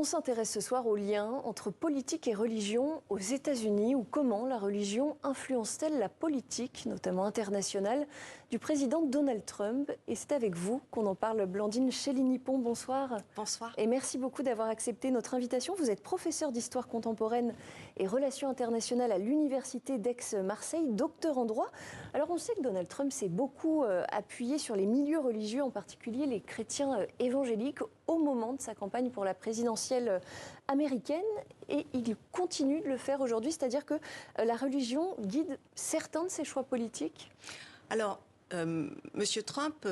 s'intéresse ce soir au lien entre politique et religion aux États-Unis, ou comment la religion influence-t-elle la politique, notamment internationale, du président Donald Trump. Et c'est avec vous qu'on en parle. Blandine Chély-Nippon, bonsoir. Bonsoir. Et merci beaucoup d'avoir accepté notre invitation. Vous êtes professeur d'histoire contemporaine et relations internationales à l'université d'Aix-Marseille, docteur en droit. Alors on sait que Donald Trump s'est beaucoup appuyé sur les milieux religieux, en particulier les chrétiens évangéliques, au moment de sa campagne pour la présidentielle américaine, et il continue de le faire aujourd'hui, c'est-à-dire que la religion guide certains de ses choix politiques. Alors, Monsieur Trump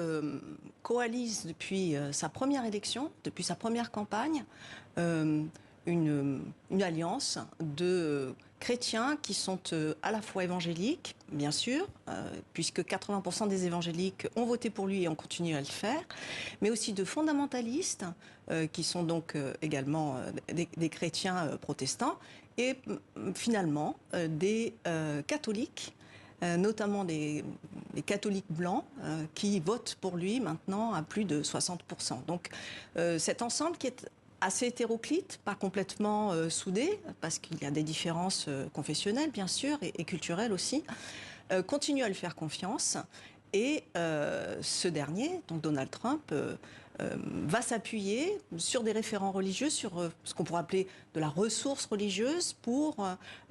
coalise depuis sa première élection, depuis sa première campagne, une alliance de chrétiens qui sont à la fois évangéliques, bien sûr, puisque 80% des évangéliques ont voté pour lui et ont continué à le faire, mais aussi de fondamentalistes, qui sont donc également des chrétiens protestants, et finalement des catholiques, notamment des catholiques blancs qui votent pour lui maintenant à plus de 60%. Donc cet ensemble qui est assez hétéroclite, pas complètement soudé, parce qu'il y a des différences confessionnelles bien sûr et culturelles aussi, continue à lui faire confiance. Et ce dernier, donc Donald Trump, va s'appuyer sur des référents religieux, sur ce qu'on pourrait appeler de la ressource religieuse, pour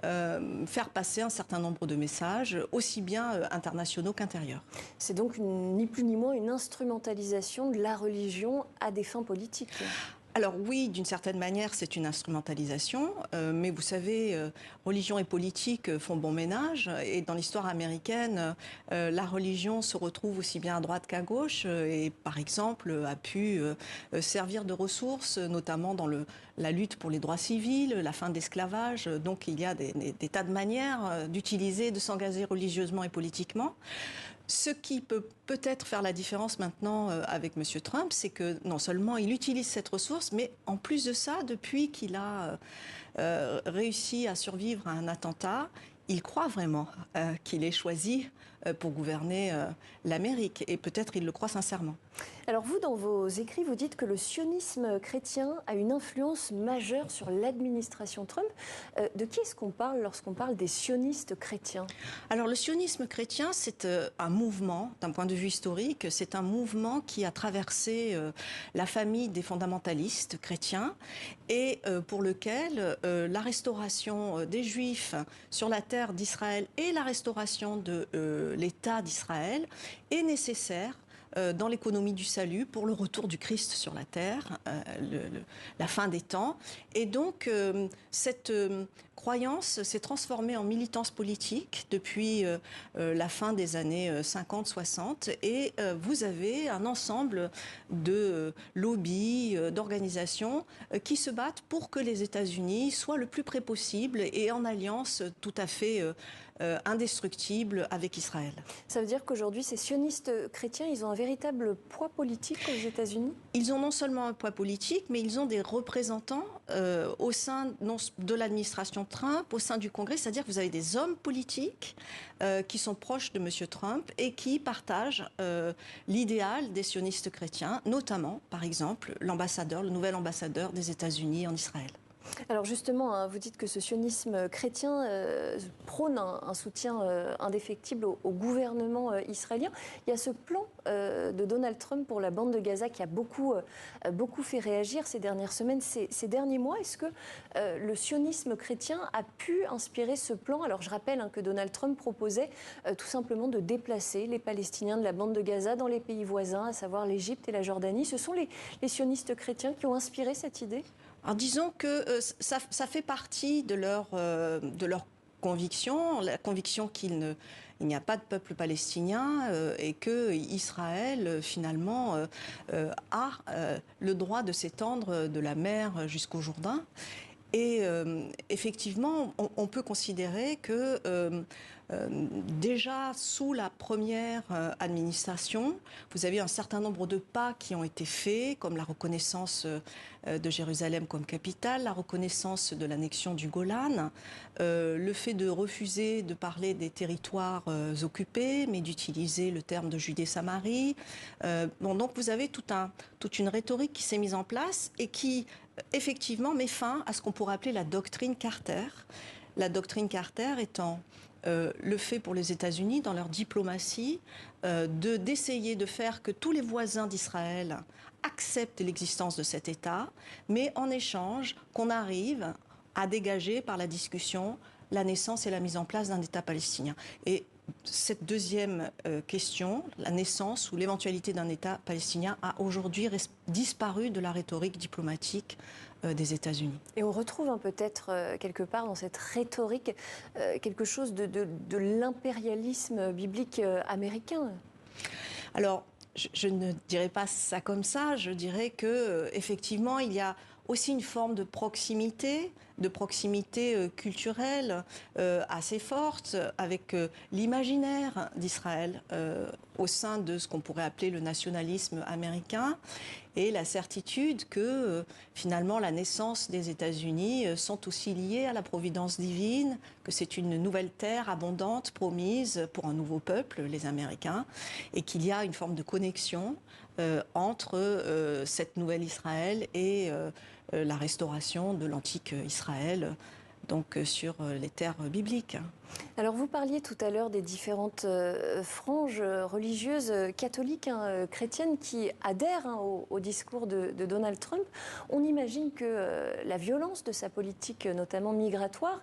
faire passer un certain nombre de messages, aussi bien internationaux qu'intérieurs. C'est donc ni plus ni moins une instrumentalisation de la religion à des fins politiques. Alors oui, d'une certaine manière, c'est une instrumentalisation, mais vous savez, religion et politique font bon ménage, et dans l'histoire américaine, la religion se retrouve aussi bien à droite qu'à gauche, et par exemple a pu servir de ressource, notamment dans la lutte pour les droits civils, la fin de l'esclavage. Donc il y a des tas de manières d'utiliser, de s'engager religieusement et politiquement. Ce qui peut peut-être faire la différence maintenant avec M. Trump, c'est que non seulement il utilise cette ressource, mais en plus de ça, depuis qu'il a réussi à survivre à un attentat, il croit vraiment qu'il est choisi pour gouverner l'Amérique, et peut-être il le croit sincèrement. Alors vous, dans vos écrits, vous dites que le sionisme chrétien a une influence majeure sur l'administration Trump. De qui est-ce qu'on parle lorsqu'on parle des sionistes chrétiens? Alors le sionisme chrétien, c'est un mouvement, d'un point de vue historique, c'est un mouvement qui a traversé la famille des fondamentalistes chrétiens, et pour lequel la restauration des Juifs sur la terre d'Israël et la restauration de l'État d'Israël est nécessaire dans l'économie du salut pour le retour du Christ sur la terre, la fin des temps. Et donc cette croyance s'est transformée en militance politique depuis la fin des années 50-60, et vous avez un ensemble de lobbies, d'organisations qui se battent pour que les États-Unis soient le plus près possible et en alliance tout à fait indestructible avec Israël. Ça veut dire qu'aujourd'hui, ces sionistes chrétiens, ils ont un véritable poids politique aux États-Unis? Ils ont non seulement un poids politique, mais ils ont des représentants au sein de l'administration Trump, au sein du Congrès. C'est-à-dire que vous avez des hommes politiques qui sont proches de M. Trump et qui partagent l'idéal des sionistes chrétiens, notamment, par exemple, le nouvel ambassadeur des États-Unis en Israël. Alors justement, vous dites que ce sionisme chrétien prône un soutien indéfectible au gouvernement israélien. Il y a ce plan de Donald Trump pour la bande de Gaza qui a beaucoup fait réagir ces dernières semaines, ces derniers mois. Est-ce que le sionisme chrétien a pu inspirer ce plan? Alors je rappelle que Donald Trump proposait tout simplement de déplacer les Palestiniens de la bande de Gaza dans les pays voisins, à savoir l'Égypte et la Jordanie. Ce sont les sionistes chrétiens qui ont inspiré cette idée? Alors disons que ça fait partie de leur conviction, la conviction qu'il n'y a pas de peuple palestinien et que Israël finalement a le droit de s'étendre de la mer jusqu'au Jourdain. Et effectivement, on peut considérer que déjà sous la première administration, vous avez un certain nombre de pas qui ont été faits, comme la reconnaissance de Jérusalem comme capitale, la reconnaissance de l'annexion du Golan, le fait de refuser de parler des territoires occupés, mais d'utiliser le terme de Judée-Samarie. Donc vous avez toute une rhétorique qui s'est mise en place et qui effectivement met fin à ce qu'on pourrait appeler la doctrine Carter. La doctrine Carter étant le fait pour les États-Unis, dans leur diplomatie, d'essayer de faire que tous les voisins d'Israël acceptent l'existence de cet État, mais en échange qu'on arrive à dégager par la discussion la naissance et la mise en place d'un État palestinien. Et cette deuxième question, la naissance ou l'éventualité d'un État palestinien, a aujourd'hui disparu de la rhétorique diplomatique des États-Unis. Et on retrouve peut-être quelque part dans cette rhétorique quelque chose de l'impérialisme biblique américain. Alors, je ne dirais pas ça comme ça. Je dirais que effectivement, il y a aussi une forme de proximité culturelle assez forte avec l'imaginaire d'Israël au sein de ce qu'on pourrait appeler le nationalisme américain et la certitude que finalement la naissance des États-Unis sont aussi liées à la providence divine, que c'est une nouvelle terre abondante promise pour un nouveau peuple, les Américains, et qu'il y a une forme de connexion entre cette nouvelle Israël et la restauration de l'antique Israël, donc sur les terres bibliques. Alors vous parliez tout à l'heure des différentes franges religieuses catholiques, chrétiennes qui adhèrent au discours de Donald Trump. On imagine que la violence de sa politique, notamment migratoire,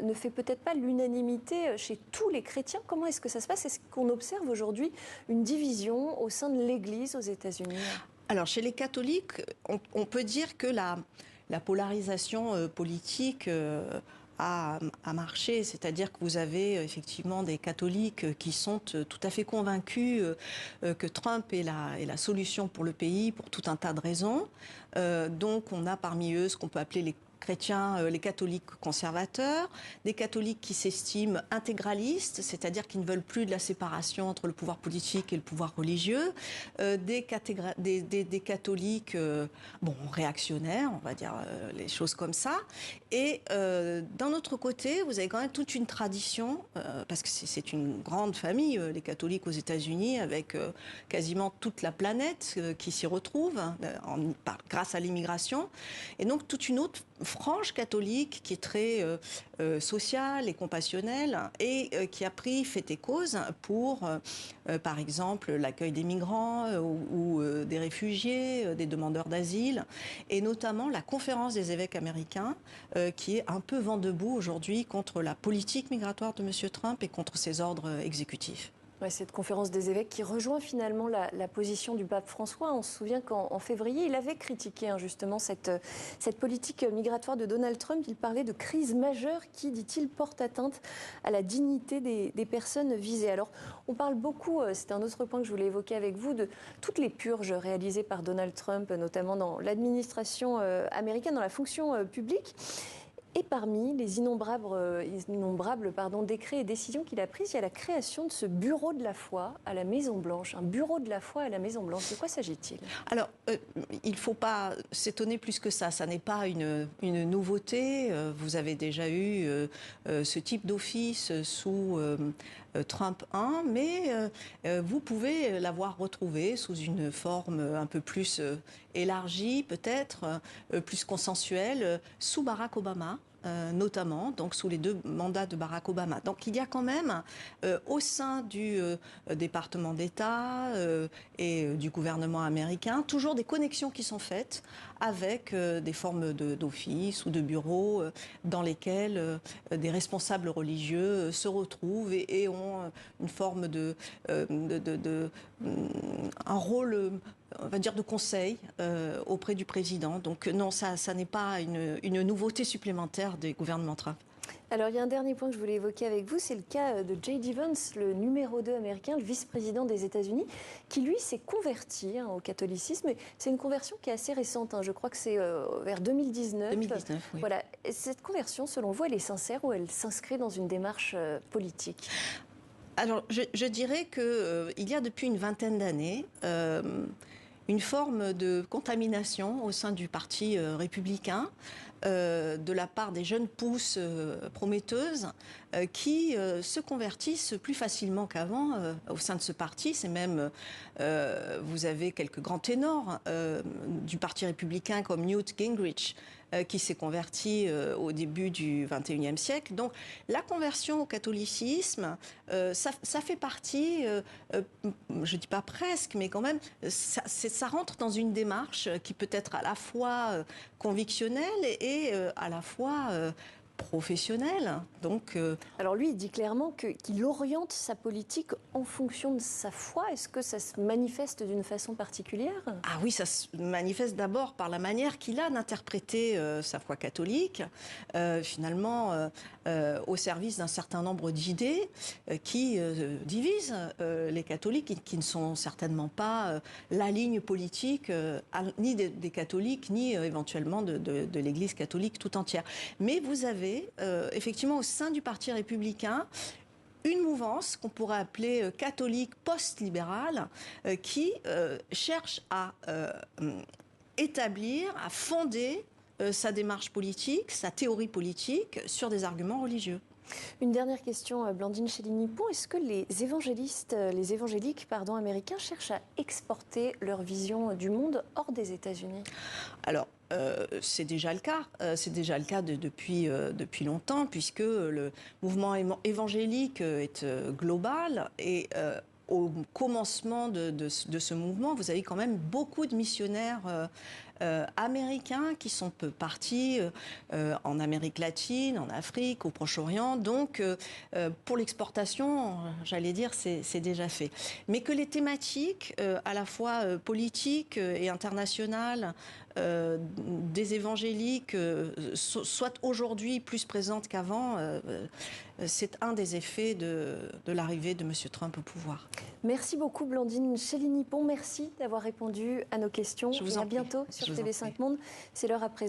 ne fait peut-être pas l'unanimité chez tous les chrétiens. Comment est-ce que ça se passe? Est-ce qu'on observe aujourd'hui une division au sein de l'Église aux États-Unis? Alors chez les catholiques, on peut dire que la polarisation politique a marché, c'est-à-dire que vous avez effectivement des catholiques qui sont tout à fait convaincus que Trump est la solution pour le pays pour tout un tas de raisons. Donc on a parmi eux ce qu'on peut appeler les chrétiens, les catholiques conservateurs, des catholiques qui s'estiment intégralistes, c'est-à-dire qui ne veulent plus de la séparation entre le pouvoir politique et le pouvoir religieux, des catholiques réactionnaires, on va dire les choses comme ça. Et d'un autre côté, vous avez quand même toute une tradition, parce que c'est une grande famille, les catholiques aux États-Unis, avec quasiment toute la planète qui s'y retrouve grâce à l'immigration, et donc toute une autre frange catholique qui est très sociale et compassionnelle et qui a pris fait et cause pour, par exemple, l'accueil des migrants ou des réfugiés, des demandeurs d'asile, et notamment la conférence des évêques américains qui est un peu vent debout aujourd'hui contre la politique migratoire de M. Trump et contre ses ordres exécutifs. Ouais, cette conférence des évêques qui rejoint finalement la position du pape François. On se souvient qu'en février, il avait critiqué justement cette politique migratoire de Donald Trump. Il parlait de crise majeure qui, dit-il, porte atteinte à la dignité des personnes visées. Alors, on parle beaucoup, c'est un autre point que je voulais évoquer avec vous, de toutes les purges réalisées par Donald Trump, notamment dans l'administration américaine, dans la fonction publique. Et parmi les innombrables décrets et décisions qu'il a prises, il y a la création de ce bureau de la foi à la Maison-Blanche. Un bureau de la foi à la Maison-Blanche. De quoi s'agit-il? Alors, il ne faut pas s'étonner plus que ça. Ça n'est pas une nouveauté. Vous avez déjà eu ce type d'office sous Trump 1, mais vous pouvez l'avoir retrouvé sous une forme un peu plus élargie, peut-être, plus consensuelle, sous Barack Obama. Notamment, donc sous les 2 mandats de Barack Obama. Donc il y a quand même, au sein du département d'État et du gouvernement américain, toujours des connexions qui sont faites avec des formes d'office ou de bureaux dans lesquels des responsables religieux se retrouvent et ont une forme un rôle, on va dire, de conseil auprès du président. Donc non, ça n'est pas une nouveauté supplémentaire des gouvernements Trump. Alors, il y a un dernier point que je voulais évoquer avec vous, c'est le cas de J.D. Vance, le numéro 2 américain, le vice-président des États-Unis, qui, lui, s'est converti au catholicisme. C'est une conversion qui est assez récente, je crois que c'est vers 2019. 2019, oui. Voilà. Cette conversion, selon vous, elle est sincère ou elle s'inscrit dans une démarche politique? Alors, je dirais qu'il y a depuis une vingtaine d'années une forme de contamination au sein du parti républicain de la part des jeunes pousses prometteuses qui se convertissent plus facilement qu'avant au sein de ce parti. C'est même, vous avez quelques grands ténors du parti républicain comme Newt Gingrich qui s'est converti au début du XXIe siècle. Donc la conversion au catholicisme, ça fait partie, je ne dis pas presque, mais quand même, ça rentre dans une démarche qui peut être à la fois convictionnelle et à la fois professionnel. Donc, alors lui, il dit clairement qu'il oriente sa politique en fonction de sa foi. Est-ce que ça se manifeste d'une façon particulière? Ah oui, ça se manifeste d'abord par la manière qu'il a d'interpréter sa foi catholique, finalement au service d'un certain nombre d'idées qui divisent les catholiques et qui ne sont certainement pas la ligne politique ni des catholiques, ni éventuellement de l'Église catholique tout entière. Mais vous avez effectivement au sein du Parti républicain une mouvance qu'on pourrait appeler catholique post-libérale qui cherche à établir, à fonder sa démarche politique, sa théorie politique sur des arguments religieux. Une dernière question, Blandine Chéligny-Pont. Est-ce que les évangéliques américains cherchent à exporter leur vision du monde hors des États-Unis? Alors, c'est déjà le cas. C'est déjà le cas depuis longtemps, puisque le mouvement évangélique est global et au commencement de ce mouvement, vous avez quand même beaucoup de missionnaires américains qui sont partis en Amérique latine, en Afrique, au Proche-Orient. Donc, pour l'exportation, j'allais dire, c'est déjà fait. Mais que les thématiques, à la fois politiques et internationales, des évangéliques soient aujourd'hui plus présentes qu'avant, c'est un des effets de l'arrivée de M. Trump au pouvoir. Merci beaucoup Blandine Chéligny-Pont. Merci d'avoir répondu à nos questions. Je vous et en à bientôt sur TV5 Monde. C'est l'heure à présent.